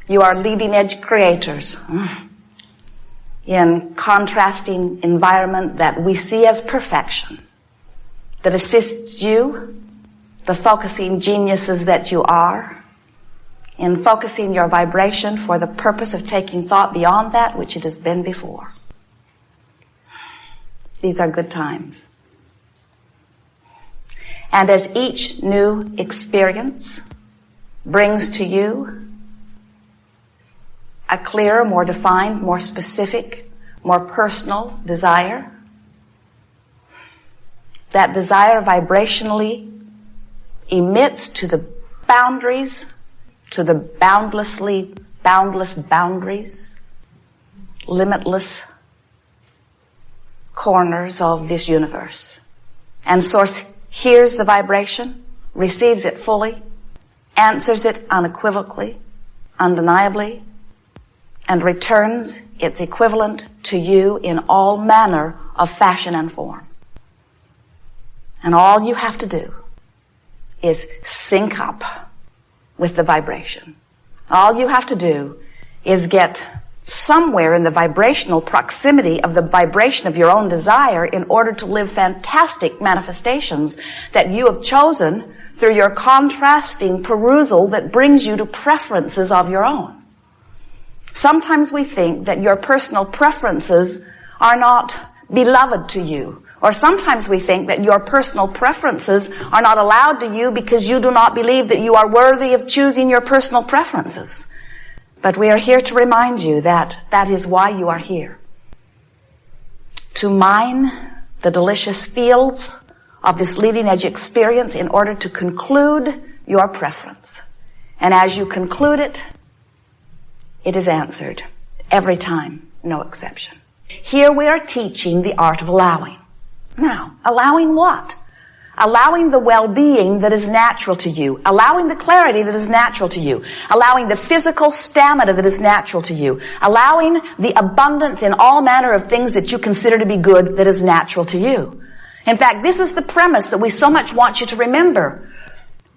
You are leading edge creators in contrasting environment that we see as perfection, that assists you, the focusing geniuses that you are, in focusing your vibration for the purpose of taking thought beyond that which it has been before. These are good times. And as each new experience brings to you a clearer, more defined, more specific, more personal desire, that desire vibrationally emits to the boundaries, to the boundless boundaries, limitless corners of this universe. And Source hears the vibration, receives it fully, answers it unequivocally, undeniably, and returns its equivalent to you in all manner of fashion and form. And all you have to do is sync up with the vibration. All you have to do is get somewhere in the vibrational proximity of the vibration of your own desire in order to live fantastic manifestations that you have chosen through your contrasting perusal that brings you to preferences of your own. Sometimes we think that your personal preferences are not beloved to you. Or sometimes we think that your personal preferences are not allowed to you because you do not believe that you are worthy of choosing your personal preferences. But we are here to remind you that that is why you are here. To mine the delicious fields of this leading edge experience in order to conclude your preference. And as you conclude it, it is answered every time, no exception. Here we are teaching the art of allowing. Now, allowing what? Allowing the well-being that is natural to you. Allowing the clarity that is natural to you. Allowing the physical stamina that is natural to you. Allowing the abundance in all manner of things that you consider to be good that is natural to you. In fact, this is the premise that we so much want you to remember.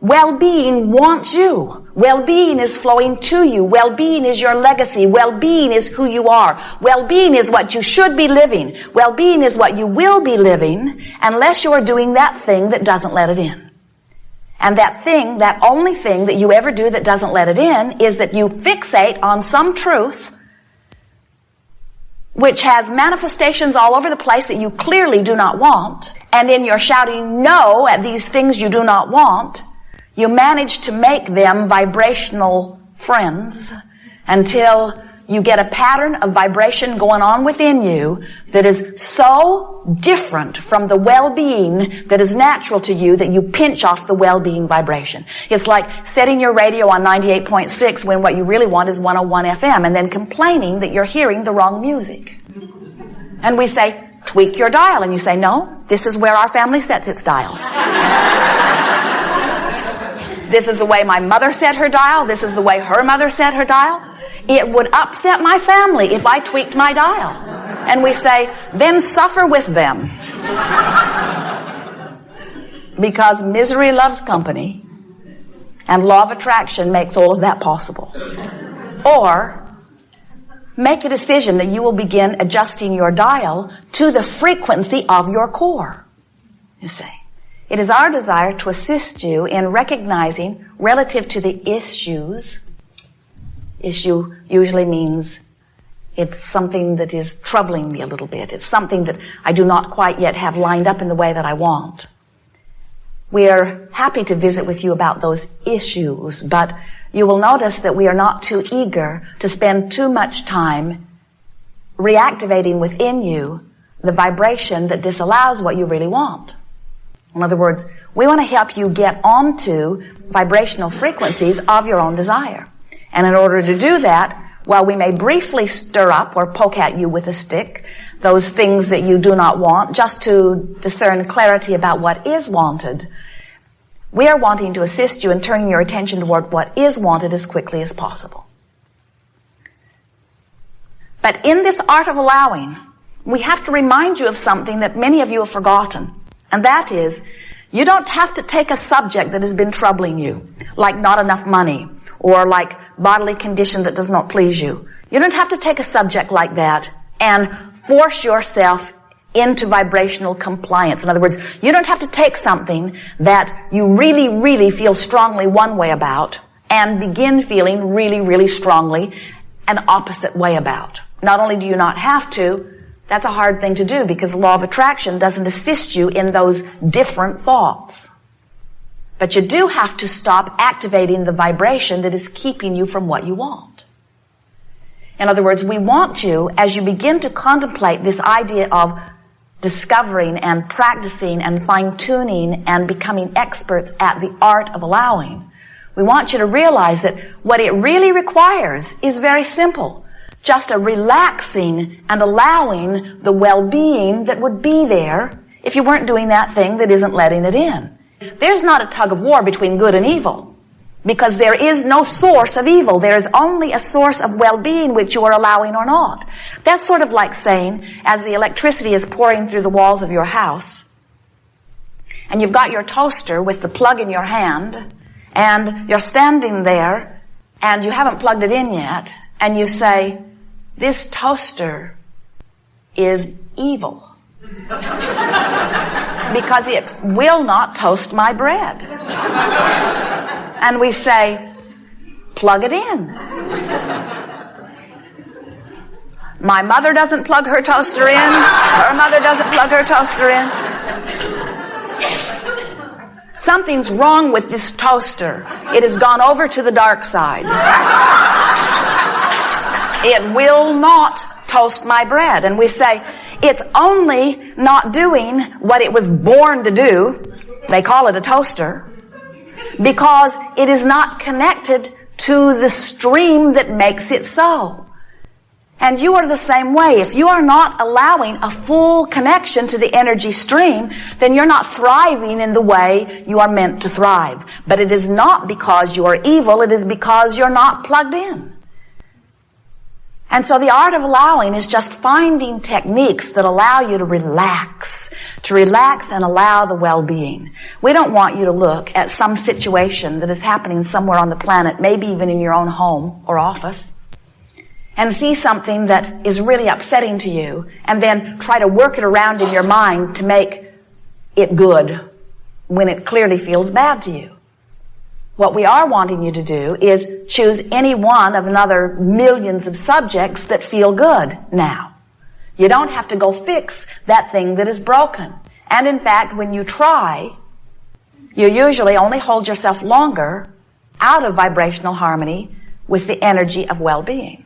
Well-being wants you. Well-being is flowing to you. Well-being is your legacy. Well-being is who you are. Well-being is what you should be living. Well-being is what you will be living unless you are doing that thing that doesn't let it in. And that thing, that only thing that you ever do that doesn't let it in is that you fixate on some truth which has manifestations all over the place that you clearly do not want. And in your shouting no at these things you do not want, you manage to make them vibrational friends until you get a pattern of vibration going on within you that is so different from the well-being that is natural to you that you pinch off the well-being vibration. It's like setting your radio on 98.6 when what you really want is 101 FM and then complaining that you're hearing the wrong music. And we say, tweak your dial. And you say, no, this is where our family sets its dial. This is the way my mother set her dial. This is the way her mother set her dial. It would upset my family if I tweaked my dial. And we say, then suffer with them. Because misery loves company, and law of attraction makes all of that possible. Or make a decision that you will begin adjusting your dial to the frequency of your core. You see. It is our desire to assist you in recognizing relative to the issues. Issue usually means it's something that is troubling me a little bit. It's something that I do not quite yet have lined up in the way that I want. We are happy to visit with you about those issues, but you will notice that we are not too eager to spend too much time reactivating within you the vibration that disallows what you really want. In other words, we want to help you get onto vibrational frequencies of your own desire. And in order to do that, while we may briefly stir up or poke at you with a stick those things that you do not want, just to discern clarity about what is wanted, we are wanting to assist you in turning your attention toward what is wanted as quickly as possible. But in this art of allowing, we have to remind you of something that many of you have forgotten. And that is, you don't have to take a subject that has been troubling you, like not enough money, or like bodily condition that does not please you. You don't have to take a subject like that and force yourself into vibrational compliance. In other words, you don't have to take something that you really, really feel strongly one way about and begin feeling really, really strongly an opposite way about. Not only do you not have to, that's a hard thing to do because the law of attraction doesn't assist you in those different thoughts. But you do have to stop activating the vibration that is keeping you from what you want. In other words, we want you, as you begin to contemplate this idea of discovering and practicing and fine-tuning and becoming experts at the art of allowing, we want you to realize that what it really requires is very simple. Just a relaxing and allowing the well-being that would be there if you weren't doing that thing that isn't letting it in. There's not a tug of war between good and evil, because there is no source of evil. There is only a source of well-being which you are allowing or not. That's sort of like saying, as the electricity is pouring through the walls of your house, and you've got your toaster with the plug in your hand, and you're standing there, and you haven't plugged it in yet, and you say, "This toaster is evil because it will not toast my bread." And we say, "Plug it in." My mother doesn't plug her toaster in. Her mother doesn't plug her toaster in. Something's wrong with this toaster. It has gone over to the dark side. It will not toast my bread. And we say, it's only not doing what it was born to do. They call it a toaster. Because it is not connected to the stream that makes it so. And you are the same way. If you are not allowing a full connection to the energy stream, then you're not thriving in the way you are meant to thrive. But it is not because you are evil, it is because you're not plugged in. And so the art of allowing is just finding techniques that allow you to relax and allow the well-being. We don't want you to look at some situation that is happening somewhere on the planet, maybe even in your own home or office, and see something that is really upsetting to you, and then try to work it around in your mind to make it good when it clearly feels bad to you. What we are wanting you to do is choose any one of another millions of subjects that feel good now. You don't have to go fix that thing that is broken. And in fact, when you try, you usually only hold yourself longer out of vibrational harmony with the energy of well-being.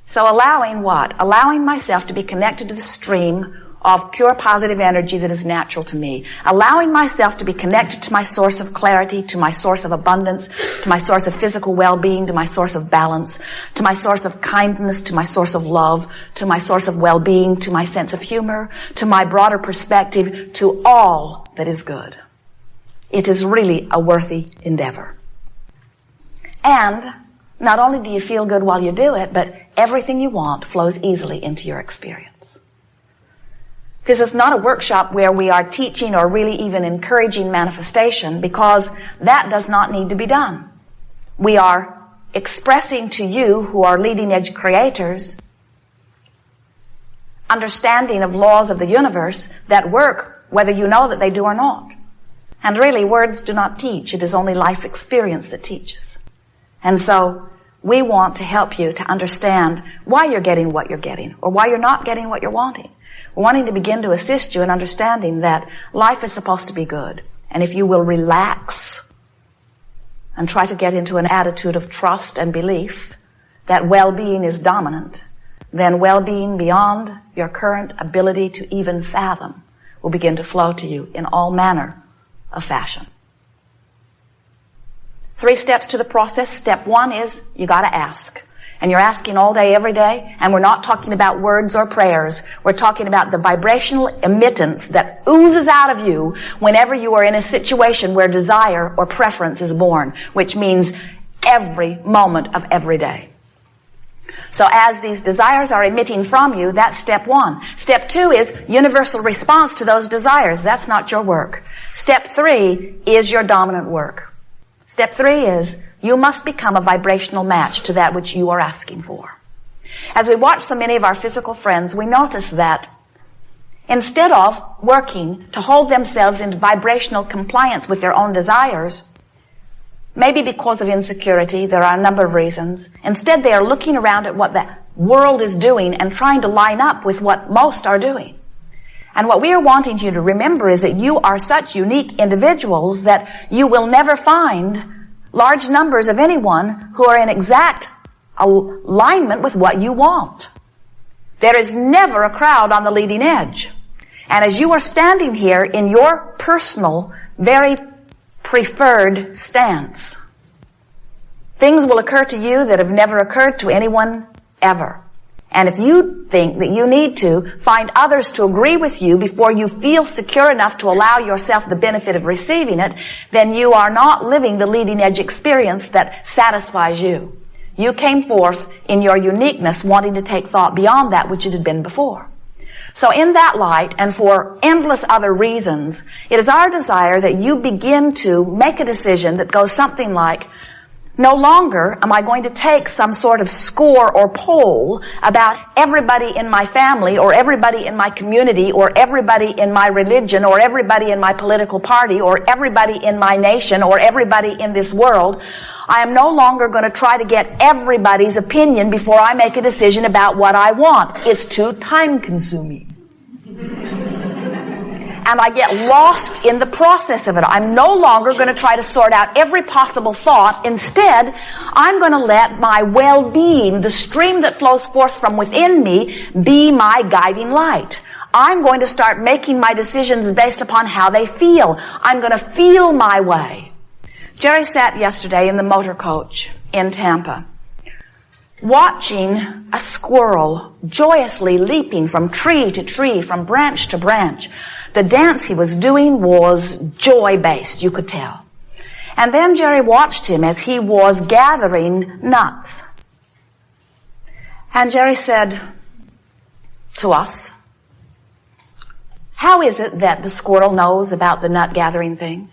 So allowing what? Allowing myself to be connected to the stream of pure positive energy that is natural to me. Allowing myself to be connected to my source of clarity, to my source of abundance, to my source of physical well-being, to my source of balance, to my source of kindness, to my source of love, to my source of well-being, to my sense of humor, to my broader perspective, to all that is good. It is really a worthy endeavor. And not only do you feel good while you do it, but everything you want flows easily into your experience. This is not a workshop where we are teaching or really even encouraging manifestation, because that does not need to be done. We are expressing to you, who are leading edge creators, understanding of laws of the universe that work whether you know that they do or not. And really, words do not teach. It is only life experience that teaches. And so we want to help you to understand why you're getting what you're getting, or why you're not getting what you're wanting. We're wanting to begin to assist you in understanding that life is supposed to be good. And if you will relax and try to get into an attitude of trust and belief that well-being is dominant, then well-being beyond your current ability to even fathom will begin to flow to you in all manner of fashion. 3 steps to the process. Step 1 is you got to ask. And you're asking all day, every day. And we're not talking about words or prayers. We're talking about the vibrational emittance that oozes out of you whenever you are in a situation where desire or preference is born, which means every moment of every day. So as these desires are emitting from you, that's step 1. Step 2 is universal response to those desires. That's not your work. Step 3 is your dominant work. Step 3 is You must become a vibrational match to that which you are asking for. As we watch so many of our physical friends, we notice that instead of working to hold themselves in vibrational compliance with their own desires, maybe because of insecurity, there are a number of reasons, instead they are looking around at what the world is doing and trying to line up with what most are doing. And what we are wanting you to remember is that you are such unique individuals that you will never find large numbers of anyone who are in exact alignment with what you want. There is never a crowd on the leading edge. And as you are standing here in your personal, very preferred stance, things will occur to you that have never occurred to anyone ever. And if you think that you need to find others to agree with you before you feel secure enough to allow yourself the benefit of receiving it, then you are not living the leading edge experience that satisfies you. You came forth in your uniqueness wanting to take thought beyond that which it had been before. So in that light, and for endless other reasons, it is our desire that you begin to make a decision that goes something like, no longer am I going to take some sort of score or poll about everybody in my family or everybody in my community or everybody in my religion or everybody in my political party or everybody in my nation or everybody in this world. I am no longer going to try to get everybody's opinion before I make a decision about what I want. It's too time-consuming. And I get lost in the process of it. I'm no longer going to try to sort out every possible thought. Instead, I'm going to let my well-being, the stream that flows forth from within me, be my guiding light. I'm going to start making my decisions based upon how they feel. I'm going to feel my way. Jerry sat yesterday in the motor coach in Tampa, watching a squirrel joyously leaping from tree to tree, from branch to branch. The dance he was doing was joy-based, you could tell. And then Jerry watched him as he was gathering nuts. And Jerry said to us, how is it that the squirrel knows about the nut gathering thing?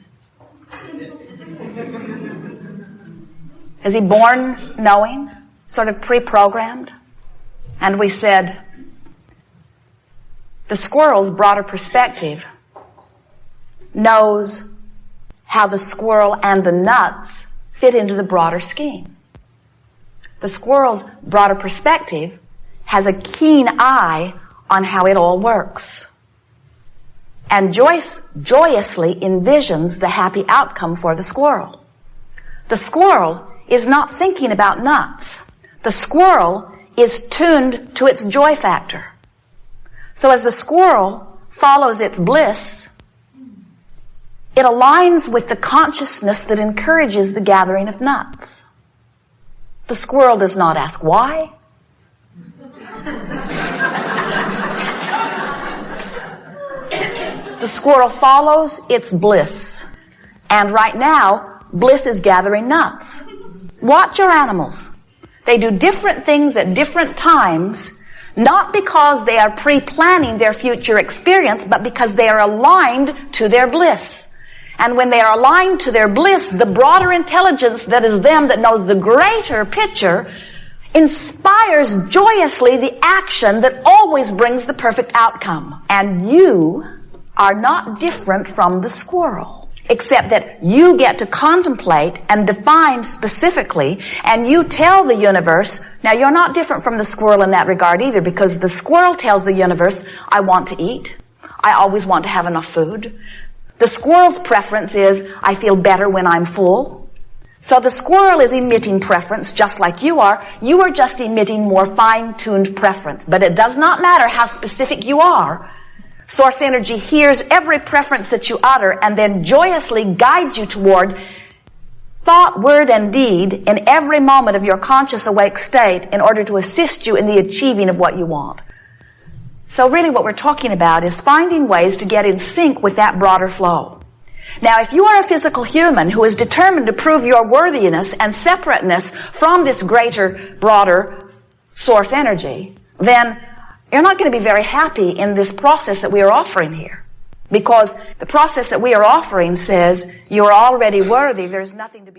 Is he born knowing, sort of pre-programmed? And we said, the squirrel's broader perspective knows how the squirrel and the nuts fit into the broader scheme. The squirrel's broader perspective has a keen eye on how it all works and joyously envisions the happy outcome for the squirrel. The squirrel is not thinking about nuts. The squirrel is tuned to its joy factor. So as the squirrel follows its bliss, it aligns with the consciousness that encourages the gathering of nuts. The squirrel does not ask why. The squirrel follows its bliss. And right now, bliss is gathering nuts. Watch your animals. They do different things at different times, not because they are pre-planning their future experience, but because they are aligned to their bliss. And when they are aligned to their bliss, the broader intelligence that is them, that knows the greater picture, inspires joyously the action that always brings the perfect outcome. And you are not different from the squirrel, except that you get to contemplate and define specifically, and you tell the universe. Now, you're not different from the squirrel in that regard either, because the squirrel tells the universe, I want to eat. I always want to have enough food. The squirrel's preference is, I feel better when I'm full. So the squirrel is emitting preference just like you are. You are just emitting more fine-tuned preference. But it does not matter how specific you are. Source energy hears every preference that you utter and then joyously guides you toward thought, word, and deed in every moment of your conscious awake state in order to assist you in the achieving of what you want. So really what we're talking about is finding ways to get in sync with that broader flow. Now, if you are a physical human who is determined to prove your worthiness and separateness from this greater, broader source energy, then you're not going to be very happy in this process that we are offering here. Because the process that we are offering says you're already worthy, there's nothing to be